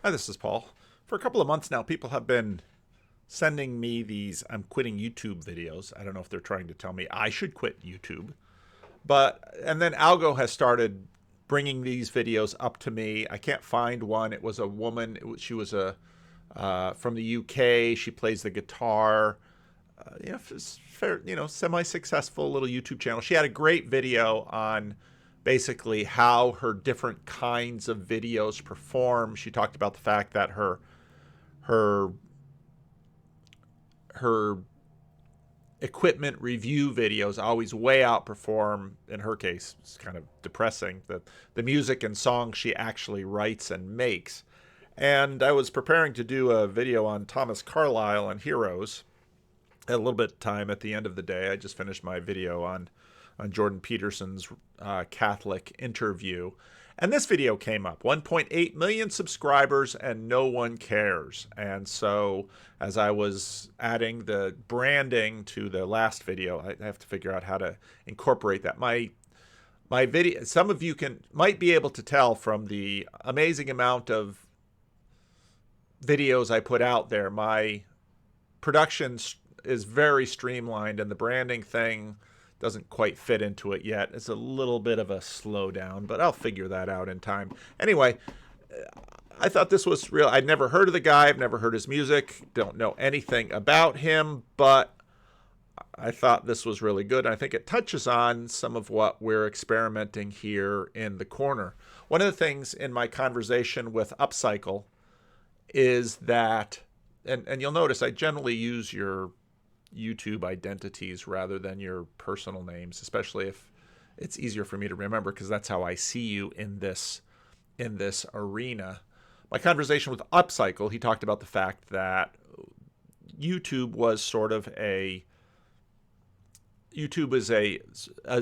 Hi, this is Paul. For a couple of months now, people have been sending me these I'm quitting YouTube videos. I don't know if they're trying to tell me I should quit YouTube. And then Algo has started bringing these videos up to me. I can't find one. It was a woman. She was from the UK. She plays the guitar. Fair, semi-successful little YouTube channel. She had a great video on basically how her different kinds of videos perform. She talked about the fact that her her equipment review videos always way outperform, in her case, it's kind of depressing, the music and songs she actually writes and makes. And I was preparing to do a video on Thomas Carlyle and Heroes. Had a little bit of time at the end of the day. I just finished my video on Jordan Peterson's Catholic interview. And this video came up. 1.8 million subscribers and no one cares. And so as I was adding the branding to the last video, I have to figure out how to incorporate that. My video, some of you might be able to tell from the amazing amount of videos I put out there, my production is very streamlined, and the branding thing doesn't quite fit into it yet. It's a little bit of a slowdown, but I'll figure that out in time. Anyway, I thought this was real. I'd never heard of the guy. I've never heard his music. Don't know anything about him, but I thought this was really good. I think it touches on some of what we're experimenting here in the corner. One of the things in my conversation with Upcycle is that, and you'll notice I generally use your YouTube identities rather than your personal names, especially if it's easier for me to remember, because that's how I see you in this arena. My conversation with Upcycle, he talked about the fact that YouTube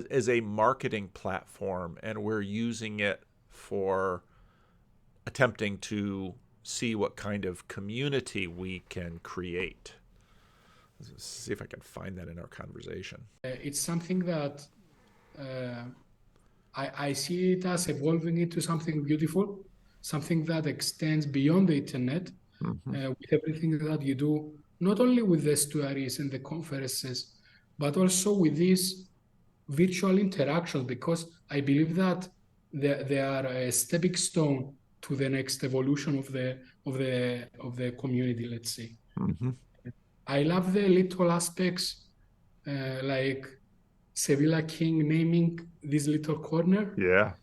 is a marketing platform, and we're using it for attempting to see what kind of community we can create. Let's see if I can find that in our conversation. It's something that I see it as evolving into something beautiful, something that extends beyond the internet, with everything that you do, not only with the stories and the conferences, but also with these virtual interactions, because I believe that they are a stepping stone to the next evolution of the community, let's say. I love the little aspects, like Sevilla King naming this little corner. Yeah.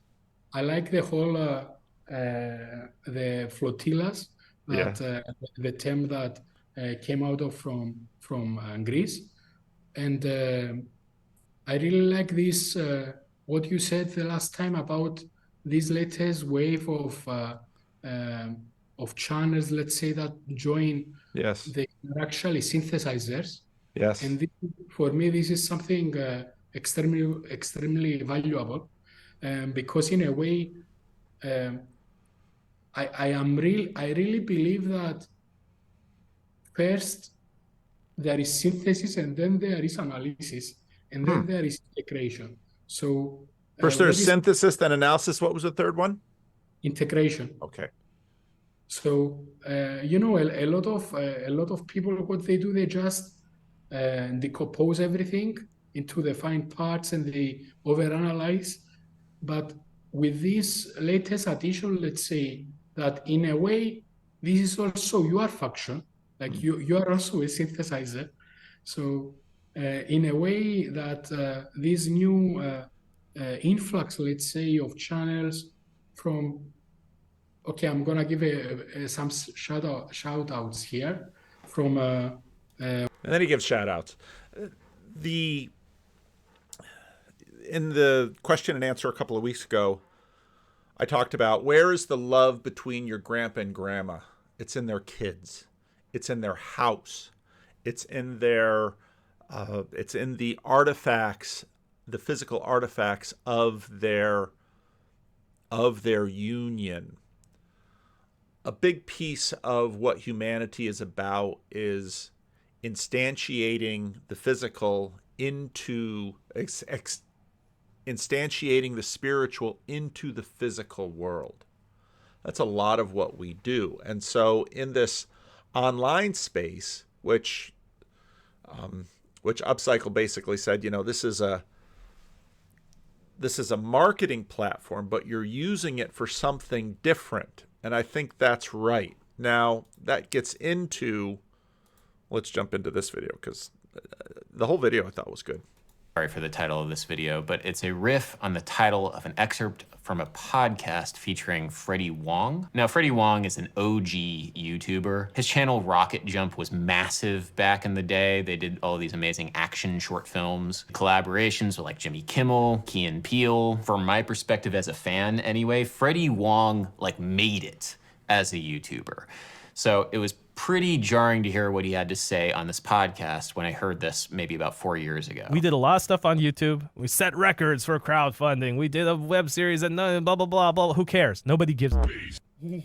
I like the whole the flotillas, that the term that came out of from Greece, and I really like this what you said the last time about this latest wave of channels, let's say, that join. Yes. They are actually synthesizers. Yes. And for me, this is something extremely valuable, because in a way, I really believe that first there is synthesis, and then there is analysis, and then there is integration. So first there's synthesis, then analysis. What was the third one? Integration. Okay. So a lot of people, what they do, they just decompose everything into the fine parts and they overanalyze. But with this latest addition, let's say that in a way, this is also your function. Like you are also a synthesizer. So in a way that this new influx, let's say, of channels from, okay, I'm gonna give some shout outs here from. And then he gives shout outs. In the question and answer a couple of weeks ago, I talked about, where is the love between your grandpa and grandma? It's in their kids. It's in their house. It's in their. It's in the artifacts, the physical artifacts of their union. A big piece of what humanity is about is instantiating the physical into instantiating the spiritual into the physical world. That's a lot of what we do. And so in this online space, which Upcycle basically said, this is a marketing platform, but you're using it for something different. And I think that's right. Now, that gets into, let's jump into this video, because the whole video I thought was good. Sorry for the title of this video, but it's a riff on the title of an excerpt from a podcast featuring Freddie Wong. Now, Freddie Wong is an OG YouTuber. His channel Rocket Jump was massive back in the day. They did all these amazing action short films, collaborations with like Jimmy Kimmel, Key and Peele. From my perspective as a fan anyway, Freddie Wong like made it as a YouTuber. So it was pretty jarring to hear what he had to say on this podcast when I heard this maybe about 4 years ago. We did a lot of stuff on YouTube. We set records for crowdfunding. We did a web series and blah, blah, blah, blah. Who cares? Nobody gives a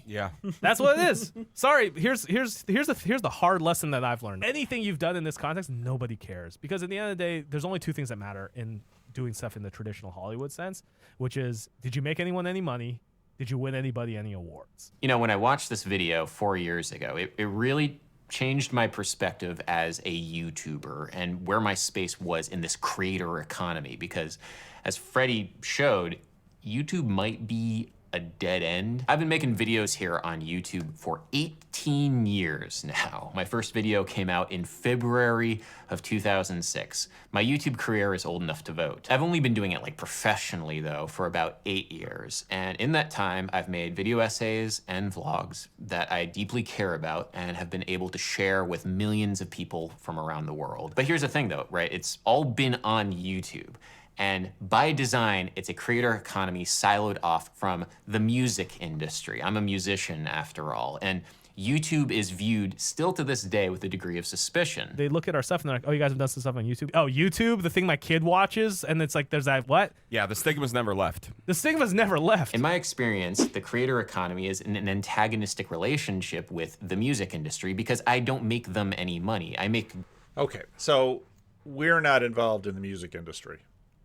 Yeah. That's what it is. Sorry, here's the hard lesson that I've learned. Anything you've done in this context, nobody cares. Because at the end of the day, there's only two things that matter in doing stuff in the traditional Hollywood sense, which is, did you make anyone any money? Did you win anybody any awards? You know, when I watched this video 4 years ago, it really changed my perspective as a YouTuber and where my space was in this creator economy. Because as Freddie showed, YouTube might be a dead end. I've been making videos here on YouTube for 18 years now. My first video came out in February of 2006. My YouTube career is old enough to vote. I've only been doing it like professionally though for about 8 years. And in that time, I've made video essays and vlogs that I deeply care about and have been able to share with millions of people from around the world. But here's the thing though, right? It's all been on YouTube. And by design, it's a creator economy siloed off from the music industry. I'm a musician after all. And YouTube is viewed still to this day with a degree of suspicion. They look at our stuff and they're like, oh, you guys have done some stuff on YouTube? Oh, YouTube, the thing my kid watches? And it's like, there's that, what? Yeah, the stigma's never left. The stigma's never left. In my experience, the creator economy is in an antagonistic relationship with the music industry because I don't make them any money. I make... Okay, so we're not involved in the music industry.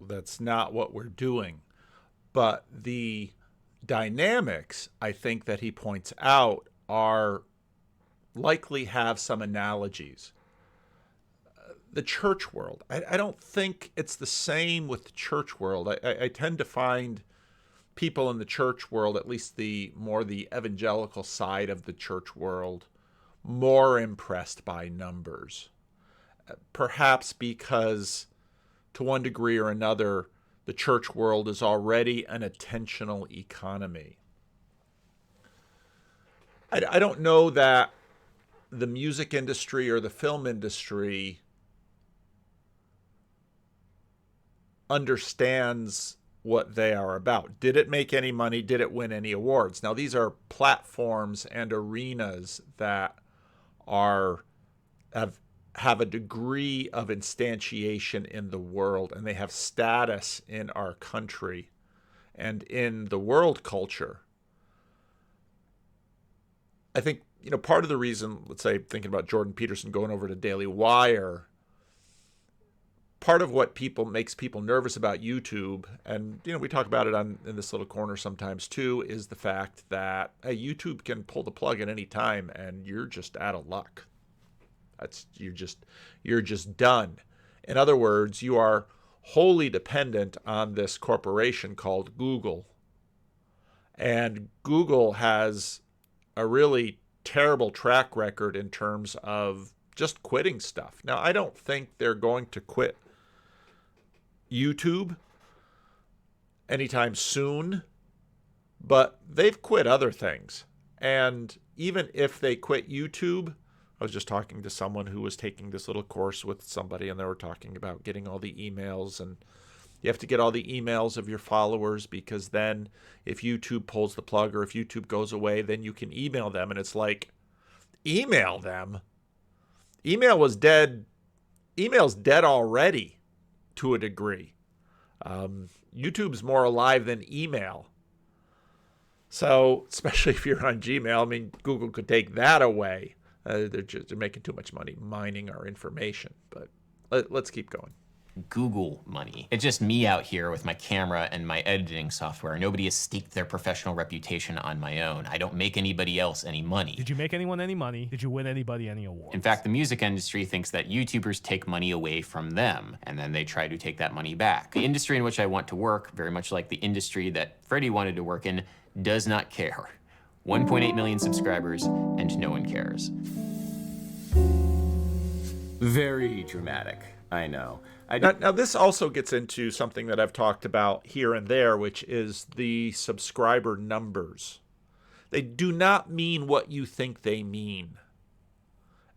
That's not what we're doing. But the dynamics, I think, that he points out are likely have some analogies. The church world, I don't think it's the same with the church world. I tend to find people in the church world, at least the evangelical side of the church world, more impressed by numbers. Perhaps because to one degree or another, the church world is already an attentional economy. I don't know that the music industry or the film industry understands what they are about. Did it make any money? Did it win any awards? Now, these are platforms and arenas that have a degree of instantiation in the world, and they have status in our country and in the world culture. I think, part of the reason, let's say, thinking about Jordan Peterson going over to Daily Wire, part of what makes people nervous about YouTube, and, we talk about it in this little corner sometimes too, is the fact that YouTube can pull the plug at any time and you're just out of luck. You're just done. In other words, you are wholly dependent on this corporation called Google. And Google has a really terrible track record in terms of just quitting stuff. Now, I don't think they're going to quit YouTube anytime soon, but they've quit other things. And even if they quit YouTube, I was just talking to someone who was taking this little course with somebody, and they were talking about getting all the emails, and you have to get all the emails of your followers, because then if YouTube pulls the plug or if YouTube goes away, then you can email them. And it's like, email them? Email was dead. Email's dead already to a degree. YouTube's more alive than email. So, especially if you're on Gmail, Google could take that away. They're making too much money mining our information. But let's keep going. Google money. It's just me out here with my camera and my editing software. Nobody has staked their professional reputation on my own. I don't make anybody else any money. Did you make anyone any money? Did you win anybody any awards? In fact, the music industry thinks that YouTubers take money away from them, and then they try to take that money back. The industry in which I want to work, very much like the industry that Freddie wanted to work in, does not care. 1.8 million subscribers, and no one cares. Very dramatic, I know. Now, this also gets into something that I've talked about here and there, which is the subscriber numbers. They do not mean what you think they mean.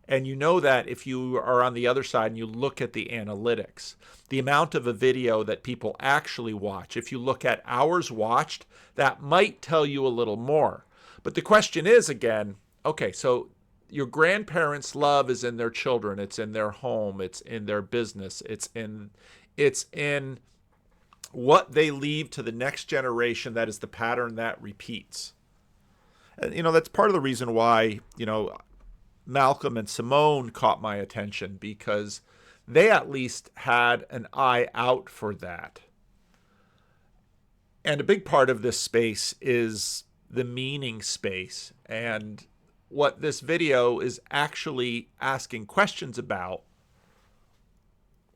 And you know that if you are on the other side and you look at the analytics, the amount of a video that people actually watch, if you look at hours watched, that might tell you a little more. But the question is, again, okay, so your grandparents' love is in their children, it's in their home, it's in their business, it's in what they leave to the next generation. That is the pattern that repeats. And, you know, that's part of the reason why, you know, Malcolm and Simone caught my attention, because they at least had an eye out for that. And a big part of this space is the meaning space. And what this video is actually asking questions about,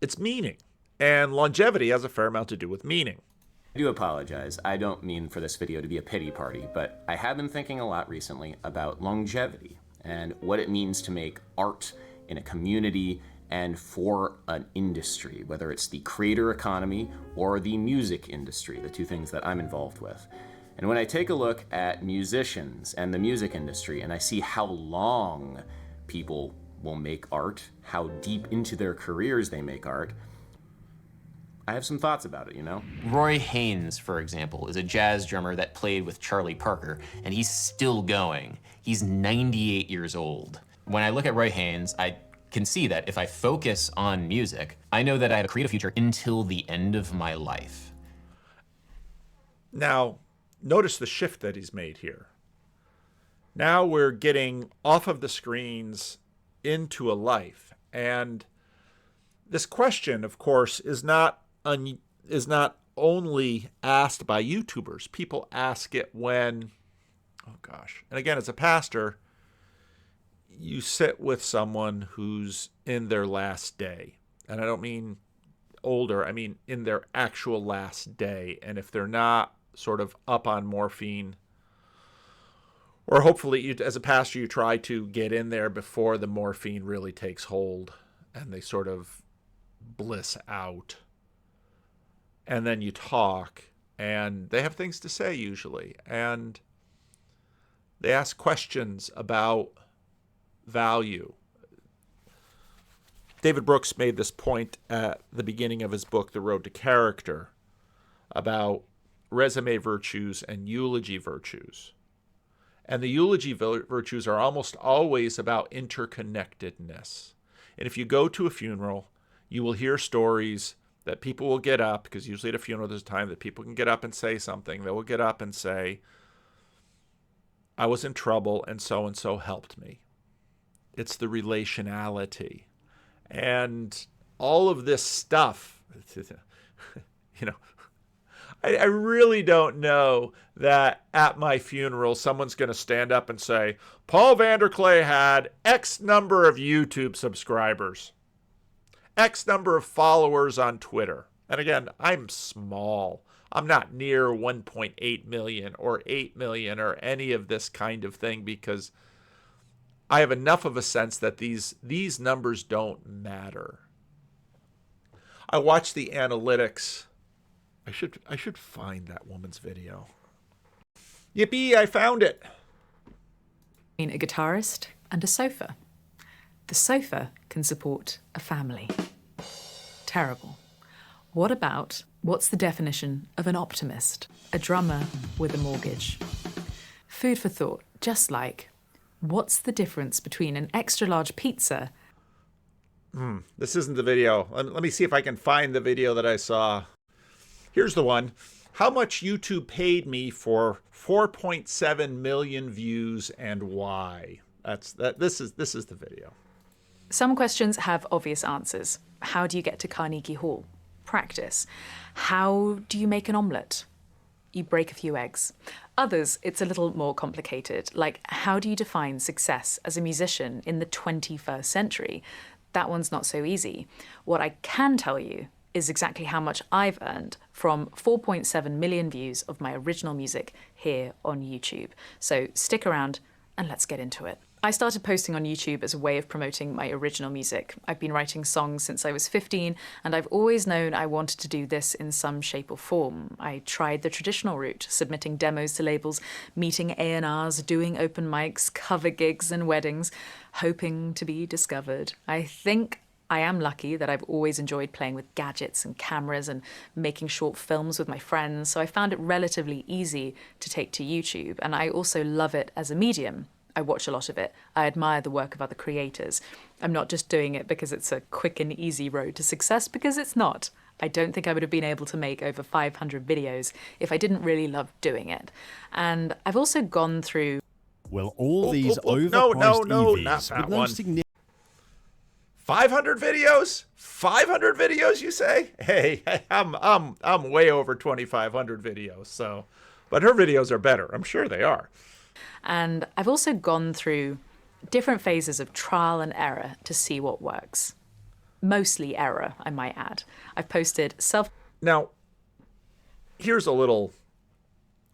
it's meaning. And longevity has a fair amount to do with meaning. I do apologize. I don't mean for this video to be a pity party, but I have been thinking a lot recently about longevity and what it means to make art in a community and for an industry, whether it's the creator economy or the music industry, the two things that I'm involved with. And when I take a look at musicians and the music industry and I see how long people will make art, how deep into their careers they make art, I have some thoughts about it, you know? Roy Haynes, for example, is a jazz drummer that played with Charlie Parker, and he's still going. He's 98 years old. When I look at Roy Haynes, I can see that if I focus on music, I know that I have a creative future until the end of my life. Now, notice the shift that he's made here. Now we're getting off of the screens into a life. And this question, of course, is not only asked by YouTubers. People ask it when, oh gosh. And again, as a pastor, you sit with someone who's in their last day. And I don't mean older, I mean in their actual last day. And if they're not sort of up on morphine, or hopefully you, as a pastor, you try to get in there before the morphine really takes hold and they sort of bliss out. And then you talk, and they have things to say usually, and they ask questions about value. David Brooks made this point at the beginning of his book, The Road to Character, about resume virtues and eulogy virtues. And the eulogy virtues are almost always about interconnectedness. And if you go to a funeral, you will hear stories that people will get up, because usually at a funeral there's a time that people can get up and say something. They will get up and say, I was in trouble and so helped me. It's the relationality. And all of this stuff, you know, I really don't know that at my funeral someone's going to stand up and say, Paul Vanderklay had X number of YouTube subscribers, X number of followers on Twitter. And again, I'm small. I'm not near 1.8 million or 8 million or any of this kind of thing, because I have enough of a sense that these numbers don't matter. I watched the analytics. I should find that woman's video. Yippee, I found it. A guitarist and a sofa. The sofa can support a family. Terrible. What's the definition of an optimist? A drummer with a mortgage. Food for thought, just like, what's the difference between an extra large pizza? This isn't the video. Let me see if I can find the video that I saw. Here's the one. How much YouTube paid me for 4.7 million views and why? This is the video. Some questions have obvious answers. How do you get to Carnegie Hall? Practice. How do you make an omelette? You break a few eggs. Others, it's a little more complicated, like how do you define success as a musician in the 21st century? That one's not so easy. What I can tell you is exactly how much I've earned from 4.7 million views of my original music here on YouTube. So stick around and let's get into it. I started posting on YouTube as a way of promoting my original music. I've been writing songs since I was 15, and I've always known I wanted to do this in some shape or form. I tried the traditional route, submitting demos to labels, meeting A&Rs, doing open mics, cover gigs and weddings, hoping to be discovered. I think I am lucky that I've always enjoyed playing with gadgets and cameras and making short films with my friends, so I found it relatively easy to take to YouTube, and I also love it as a medium. I watch a lot of it. I admire the work of other creators. I'm not just doing it because it's a quick and easy road to success, because it's not. I don't think I would have been able to make over 500 videos if I didn't really love doing it. And I've also gone through... Well, all these overpriced not EVs that with no one. significant... 500 videos? 500 videos, you say? Hey, I'm way over 2,500 videos, so... But her videos are better. I'm sure they are. And I've also gone through different phases of trial and error to see what works. Mostly error, I might add. I've posted Now, here's a little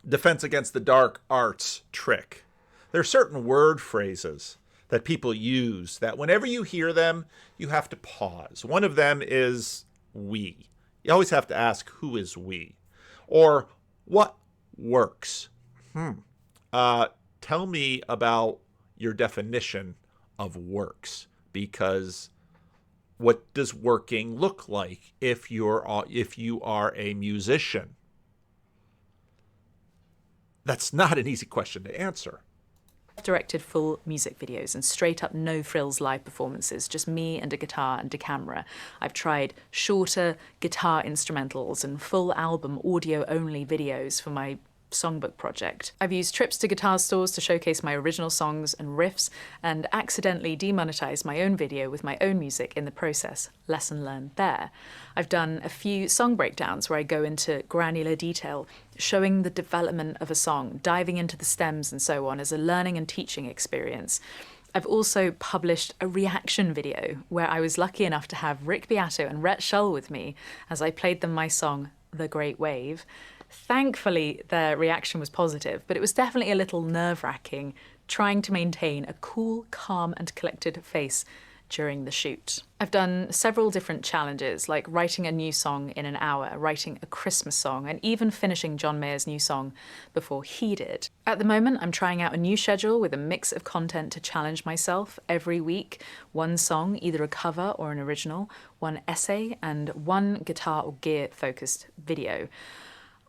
defense against the dark arts trick. There are certain word phrases that people use that whenever you hear them, you have to pause. One of them is we. You always have to ask, who is we? Or what works? Tell me about your definition of works, because what does working look like if you are a musician? That's not an easy question to answer. directed full music videos and straight up no frills live performances, just me and a guitar and a camera. I've tried shorter guitar instrumentals and full album audio only videos for my songbook project. I've used trips to guitar stores to showcase my original songs and riffs, and accidentally demonetized my own video with my own music in the process. Lesson learned there. I've done a few song breakdowns where I go into granular detail, showing the development of a song, diving into the stems and so on as a learning and teaching experience. I've also published a reaction video where I was lucky enough to have Rick Beato and Rhett Shull with me as I played them my song, The Great Wave. Thankfully, their reaction was positive, but it was definitely a little nerve-wracking trying to maintain a cool, calm and collected face during the shoot. I've done several different challenges, like writing a new song in an hour, writing a Christmas song, and even finishing John Mayer's new song before he did. At the moment, I'm trying out a new schedule with a mix of content to challenge myself every week. One song, either a cover or an original, one essay, and one guitar or gear-focused video.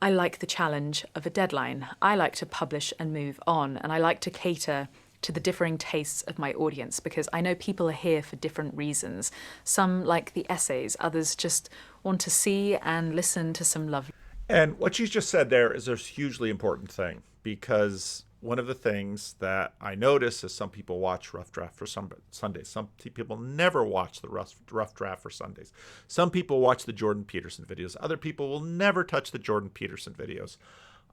I like the challenge of a deadline. I like to publish and move on, and I like to cater to the differing tastes of my audience because I know people are here for different reasons. Some like the essays, others just want to see and listen to some lovely. And what you just said there is a hugely important thing, because one of the things that I notice is some people watch Rough Draft for Sundays. Some people never watch the Rough Draft for Sundays. Some people watch the Jordan Peterson videos. Other people will never touch the Jordan Peterson videos.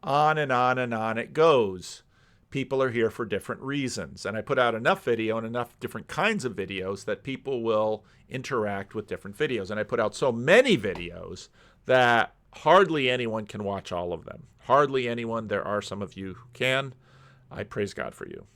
On and on and on it goes. People are here for different reasons. And I put out enough video and enough different kinds of videos that people will interact with different videos. And I put out so many videos that hardly anyone can watch all of them. Hardly anyone. There are some of you who can. I praise God for you.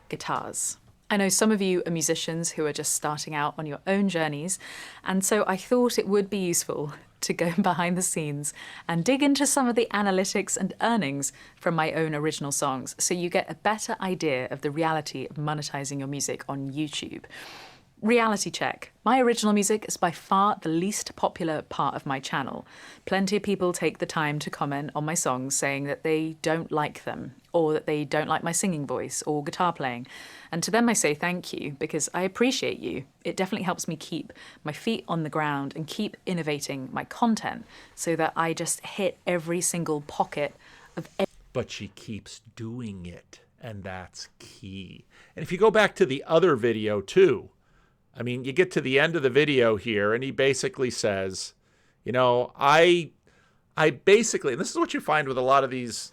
Guitars. I know some of you are musicians who are just starting out on your own journeys, and so I thought it would be useful to go behind the scenes and dig into some of the analytics and earnings from my own original songs so you get a better idea of the reality of monetizing your music on YouTube. Reality check. My original music is by far the least popular part of my channel. Plenty of people take the time to comment on my songs saying that they don't like them, or that they don't like my singing voice or guitar playing. And to them I say thank you, because I appreciate you. It definitely helps me keep my feet on the ground and keep innovating my content so that I just hit every single pocket of But she keeps doing it, and that's key. And if you go back to the other video too, I mean, you get to the end of the video here, and he basically says, you know, I basically, and this is what you find with a lot of these,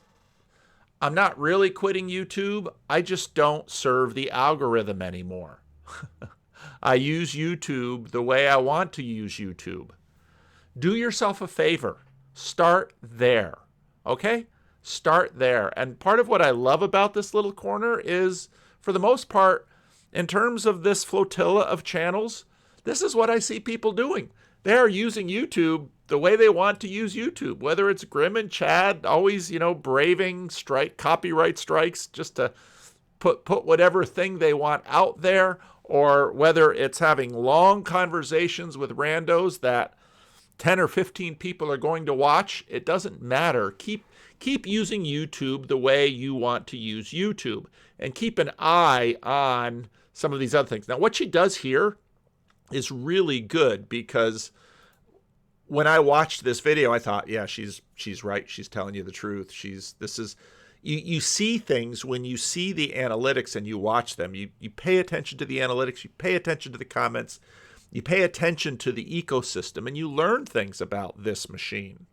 I'm not really quitting YouTube. I just don't serve the algorithm anymore. I use YouTube the way I want to use YouTube. Do yourself a favor. Start there. Okay? Start there. And part of what I love about this little corner is, for the most part, in terms of this flotilla of channels, this is what I see people doing. They are using YouTube the way they want to use YouTube, whether it's Grim and Chad always, you know, braving copyright strikes just to put whatever thing they want out there, or whether it's having long conversations with randos that 10 or 15 people are going to watch. It doesn't matter. Keep using YouTube the way you want to use YouTube, and keep an eye on some of these other things. Now, what she does here is really good, because when I watched this video, I thought, yeah, she's right. She's telling you the truth. You see things when you see the analytics and you watch them. You pay attention to the analytics. You pay attention to the comments. You pay attention to the ecosystem, and you learn things about this machine.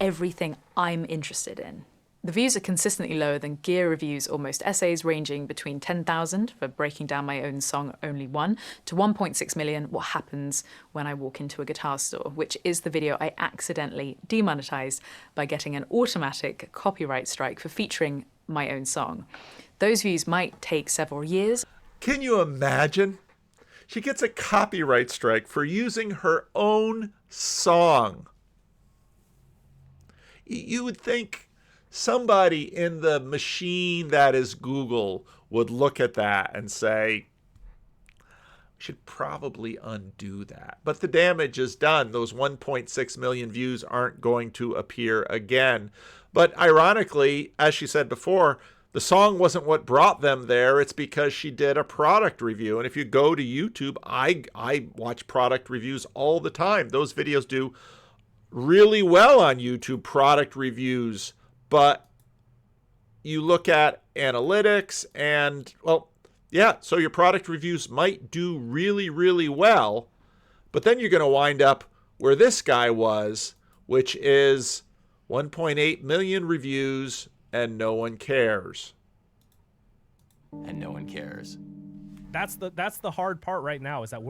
Everything I'm interested in. The views are consistently lower than gear reviews or most essays, ranging between 10,000 for breaking down my own song Only One to 1.6 million, what happens when I walk into a guitar store, which is the video I accidentally demonetized by getting an automatic copyright strike for featuring my own song. Those views might take several years. Can you imagine? She gets a copyright strike for using her own song. You would think somebody in the machine that is Google would look at that and say, we should probably undo that. But the damage is done. Those 1.6 million views aren't going to appear again. But ironically, as she said before, the song wasn't what brought them there. It's because she did a product review. And if you go to YouTube, I watch product reviews all the time. Those videos do really well on YouTube, product reviews. But you look at analytics and, well, yeah, so your product reviews might do really, really well. But then you're going to wind up where this guy was, which is 1.8 million reviews, and no one cares. And no one cares. That's the hard part right now, is that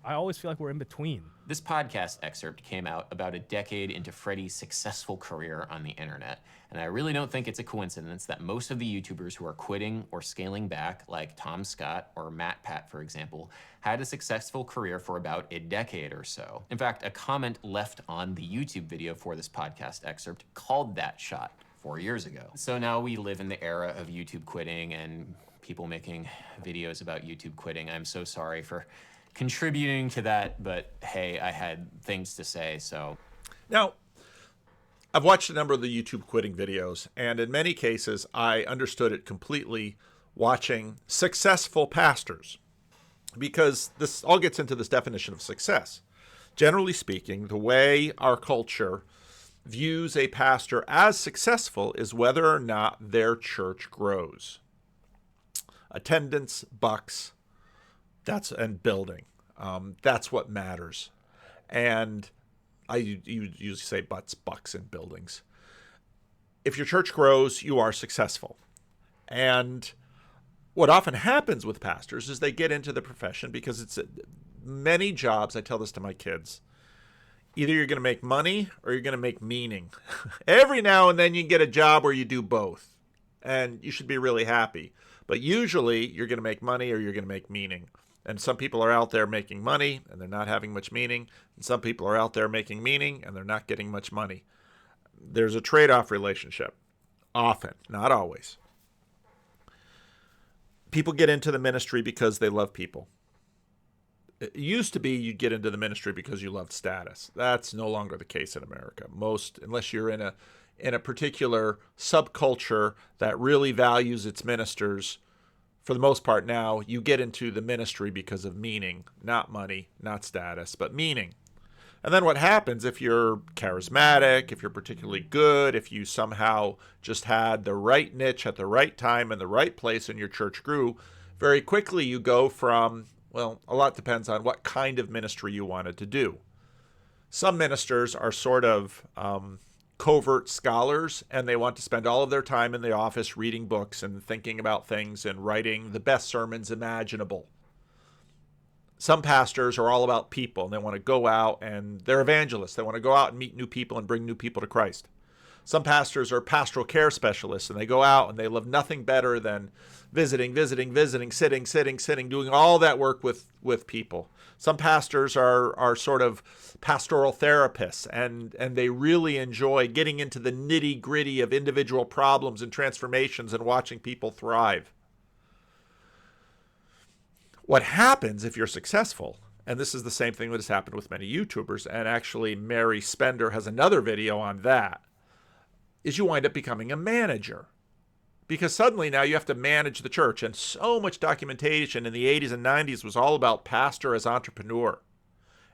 I always feel like we're in between. This podcast excerpt came out about a decade into Freddie's successful career on the internet, and I really don't think it's a coincidence that most of the YouTubers who are quitting or scaling back, like Tom Scott or Matt Pat, for example, had a successful career for about a decade or so. In fact, a comment left on the YouTube video for this podcast excerpt called that shot 4 years ago. So now we live in the era of YouTube quitting and people making videos about YouTube quitting. I'm so sorry for contributing to that, but hey, I had things to say, so. Now, I've watched a number of the YouTube quitting videos, and in many cases, I understood it completely watching successful pastors, because this all gets into this definition of success. Generally speaking, the way our culture views a pastor as successful is whether or not their church grows. Attendance, bucks, and building. That's what matters. And you usually say butts, bucks, and buildings. If your church grows, you are successful. And what often happens with pastors is they get into the profession because it's many jobs. I tell this to my kids. Either you're going to make money or you're going to make meaning. Every now and then you get a job where you do both. And you should be really happy. But usually you're going to make money or you're going to make meaning. And some people are out there making money and they're not having much meaning. And some people are out there making meaning and they're not getting much money. There's a trade-off relationship. Often, not always. People get into the ministry because they love people. It used to be you'd get into the ministry because you loved status. That's no longer the case in America. Unless you're in a particular subculture that really values its ministers, for the most part now, you get into the ministry because of meaning, not money, not status, but meaning. And then what happens if you're charismatic, if you're particularly good, if you somehow just had the right niche at the right time in the right place and your church grew, very quickly you go from Well, a lot depends on what kind of ministry you wanted to do. Some ministers are sort of covert scholars, and they want to spend all of their time in the office reading books and thinking about things and writing the best sermons imaginable. Some pastors are all about people, and they want to go out, and they're evangelists. They want to go out and meet new people and bring new people to Christ. Some pastors are pastoral care specialists, and they go out and they love nothing better than visiting, sitting, doing all that work with people. Some pastors are sort of pastoral therapists, and they really enjoy getting into the nitty-gritty of individual problems and transformations and watching people thrive. What happens if you're successful, and this is the same thing that has happened with many YouTubers, and actually Mary Spender has another video on that, is you wind up becoming a manager. Because suddenly now you have to manage the church. And so much documentation in the 80s and 90s was all about pastor as entrepreneur.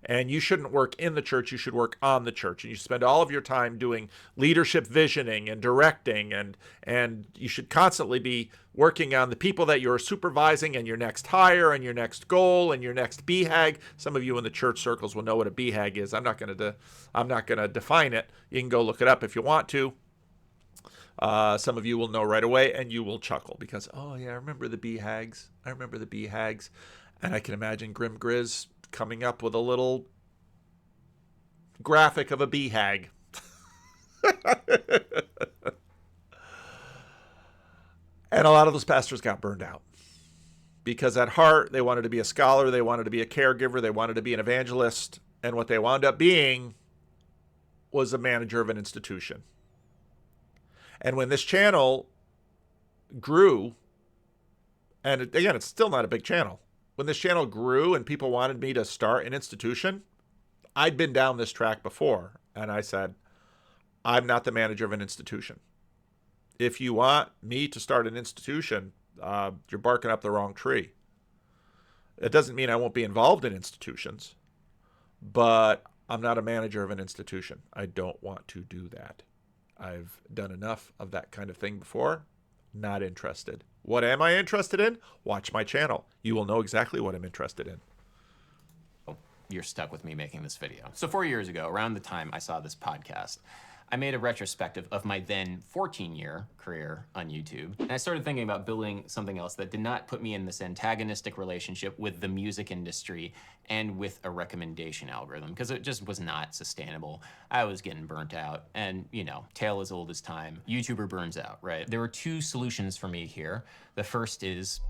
And you shouldn't work in the church, you should work on the church. And you spend all of your time doing leadership visioning and directing. And you should constantly be working on the people that you're supervising and your next hire and your next goal and your next BHAG. Some of you in the church circles will know what a BHAG is. I'm not going to define it. You can go look it up if you want to. Some of you will know right away, and you will chuckle because, oh yeah, I remember the BHAGs. And I can imagine Grim Grizz coming up with a little graphic of a BHAG. And a lot of those pastors got burned out because at heart, they wanted to be a scholar, they wanted to be a caregiver, they wanted to be an evangelist, and what they wound up being was a manager of an institution. And when this channel grew, and again, it's still not a big channel. When this channel grew and people wanted me to start an institution, I'd been down this track before. And I said, I'm not the manager of an institution. If you want me to start an institution, you're barking up the wrong tree. It doesn't mean I won't be involved in institutions, but I'm not a manager of an institution. I don't want to do that. I've done enough of that kind of thing before. Not interested. What am I interested in? Watch my channel. You will know exactly what I'm interested in. You're stuck with me making this video. So 4 years ago, around the time I saw this podcast, I made a retrospective of my then 14-year career on YouTube. And I started thinking about building something else that did not put me in this antagonistic relationship with the music industry and with a recommendation algorithm, because it just was not sustainable. I was getting burnt out. And, you know, tale as old as time. YouTuber burns out, right? There were two solutions for me here. The first is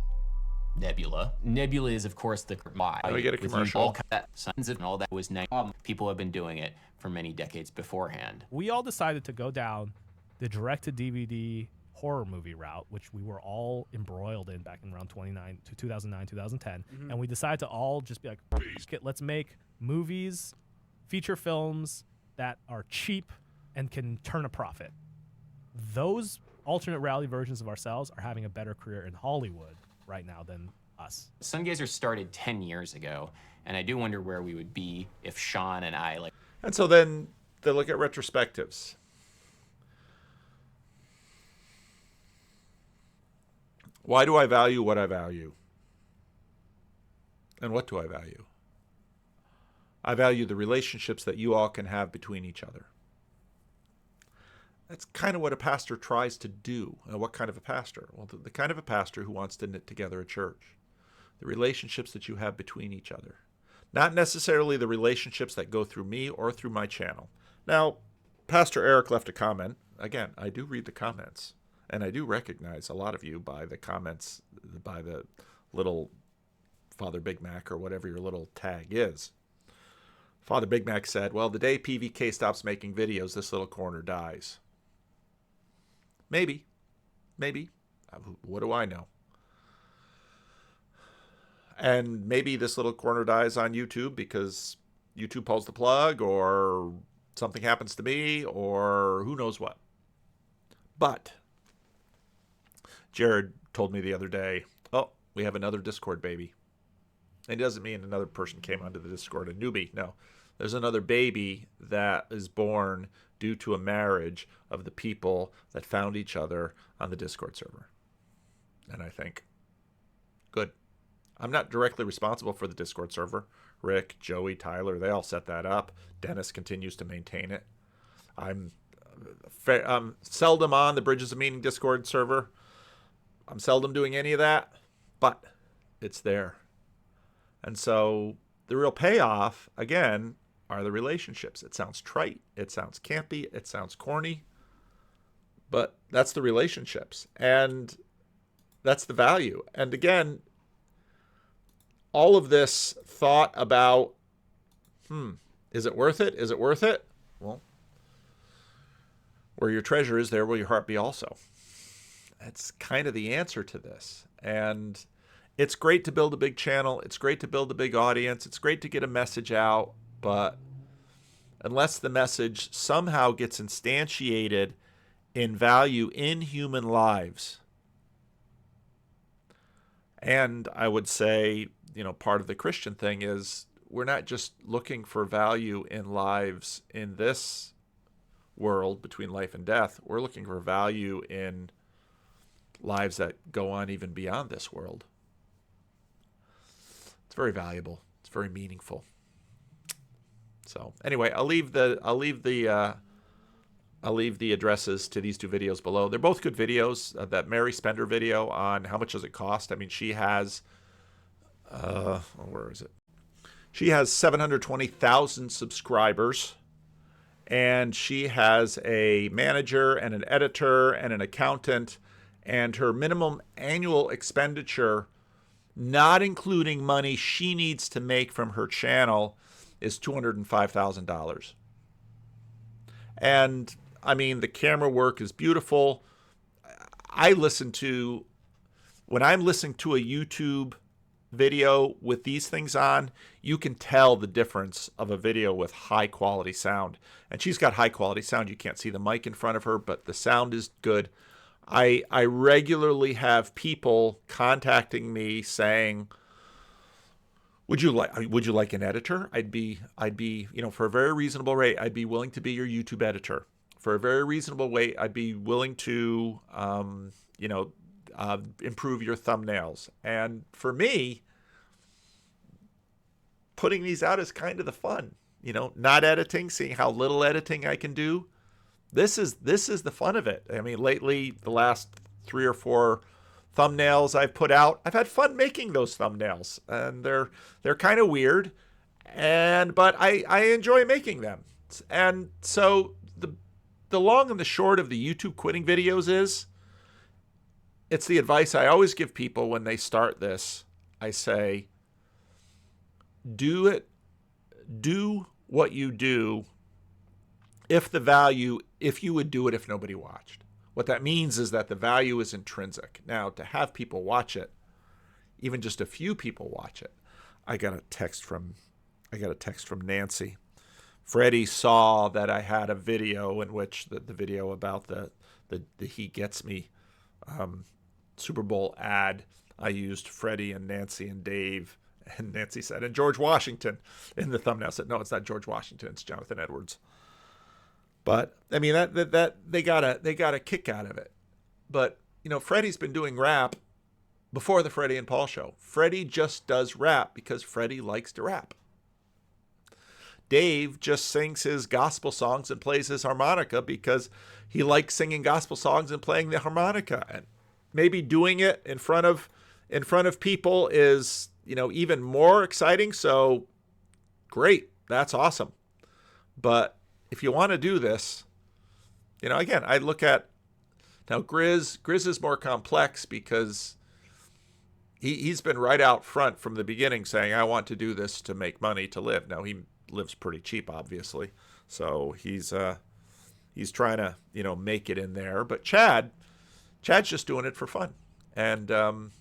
Nebula. Nebula is, of course, the why. We get a commercial. All that signs and all that was nice. People have been doing it for many decades beforehand. We all decided to go down the direct-to-DVD horror movie route, which we were all embroiled in back in around 2009, 2010. Mm-hmm. And we decided to all just be like, let's make movies, feature films that are cheap and can turn a profit. Those alternate reality versions of ourselves are having a better career in Hollywood right now than us. Sungazer started 10 years ago, and I do wonder where we would be if Sean and I And so then they look at retrospectives. Why do I value what I value? And what do I value? I value the relationships that you all can have between each other. That's kind of what a pastor tries to do. And what kind of a pastor? Well, the kind of a pastor who wants to knit together a church. The relationships that you have between each other. Not necessarily the relationships that go through me or through my channel. Now, Pastor Eric left a comment. Again, I do read the comments. And I do recognize a lot of you by the comments, by the little Father Big Mac or whatever your little tag is. Father Big Mac said, well, the day PVK stops making videos, this little corner dies. Maybe. What do I know? And maybe this little corner dies on YouTube because YouTube pulls the plug or something happens to me or who knows what. But Jared told me the other day, oh, we have another Discord baby. And it doesn't mean another person came onto the Discord, a newbie. No, there's another baby that is born due to a marriage of the people that found each other on the Discord server. And I think, good. I'm not directly responsible for the Discord server. Rick, Joey, Tyler, they all set that up. Dennis continues to maintain it. I'm seldom on the Bridges of Meaning Discord server. I'm seldom doing any of that, but it's there. And so the real payoff, again, are the relationships. It sounds trite. It sounds campy. It sounds corny. But that's the relationships. And that's the value. And again, all of this thought about, is it worth it? Is it worth it? Well, where your treasure is, there will your heart be also. That's kind of the answer to this. And it's great to build a big channel. It's great to build a big audience. It's great to get a message out. But unless the message somehow gets instantiated in value in human lives, and I would say, part of the Christian thing is we're not just looking for value in lives in this world between life and death. We're looking for value in lives that go on even beyond this world. It's very valuable. It's very meaningful. So anyway, I'll leave the addresses to these two videos below. They're both good videos. That Mary Spender video on how much does it cost. I mean, she has, where is it? She has 720,000 subscribers, and she has a manager and an editor and an accountant, and her minimum annual expenditure, not including money she needs to make from her channel, is $205,000. And I mean, the camera work is beautiful. When I'm listening to a YouTube video with these things on, you can tell the difference of a video with high quality sound. And she's got high quality sound. You can't see the mic in front of her, but the sound is good. I regularly have people contacting me saying, would you like an editor? I'd be, for a very reasonable rate, I'd be willing to be your YouTube editor. For a very reasonable rate, I'd be willing to, improve your thumbnails. And for me, putting these out is kind of the fun, not editing, seeing how little editing I can do. This is the fun of it. I mean, lately, the last 3 or 4 thumbnails I've put out, I've had fun making those thumbnails, and they're kind of weird, but I enjoy making them. And so the long and the short of the YouTube quitting videos is, it's the advice I always give people when they start this. I say, do what you do if you would do it if nobody watched. What that means is that the value is intrinsic. Now, to have people watch it, even just a few people watch it. I got a text from Nancy. Freddie saw that I had a video in which the video about the He Gets Me Super Bowl ad. I used Freddie and Nancy and Dave, and Nancy said, and George Washington in the thumbnail. Said, no, it's not George Washington, it's Jonathan Edwards. But I mean, that they got a kick out of it. But Freddie's been doing rap before the Freddie and Paul show. Freddie just does rap because Freddie likes to rap. Dave just sings his gospel songs and plays his harmonica because he likes singing gospel songs and playing the harmonica. And maybe doing it in front of people is, even more exciting. So great. That's awesome. But if you want to do this, again, I look at now Grizz is more complex because he's been right out front from the beginning saying, I want to do this to make money to live. Now he lives pretty cheap, obviously. So he's trying to, make it in there. But Chad's just doing it for fun. And, again,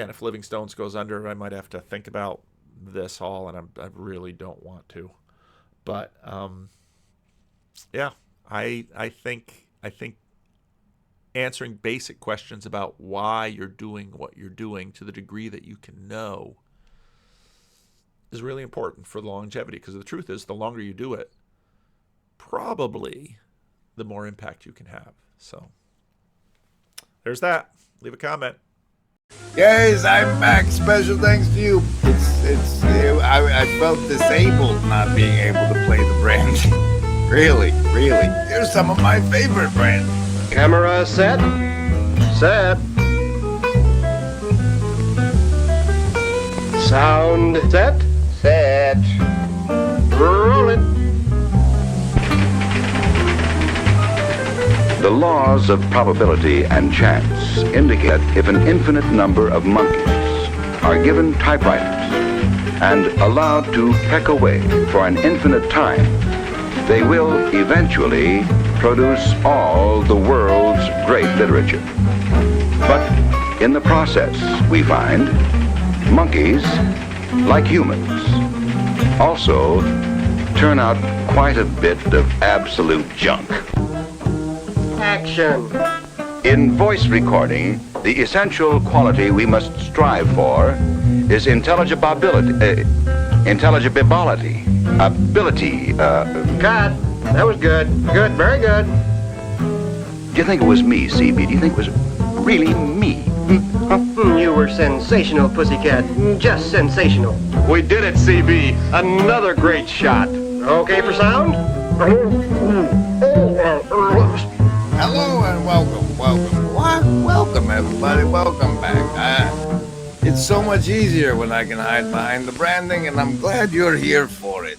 if Living Stones goes under, I might have to think about this all, and I really don't want to. But, yeah, I think answering basic questions about why you're doing what you're doing to the degree that you can know is really important for the longevity, because the truth is, the longer you do it, probably the more impact you can have. So there's that. Leave a comment. Guys, I'm back. Special thanks to you. I felt disabled not being able to play the brandy. Really. Here's some of my favorite brandy. Camera set. Set. Sound set. Set. Roll it. The laws of probability and chance indicate that if an infinite number of monkeys are given typewriters and allowed to peck away for an infinite time, they will eventually produce all the world's great literature. But in the process, we find monkeys, like humans, also turn out quite a bit of absolute junk. Action. In voice recording, the essential quality we must strive for is intelligibility. Cut. That was good. Good, very good. Do you think it was me, CB? Do you think it was really me? You were sensational, Pussycat. Just sensational. We did it, CB. Another great shot. Okay for sound? Hello and welcome. Welcome, everybody. Welcome back. It's so much easier when I can hide behind the branding, and I'm glad you're here for it.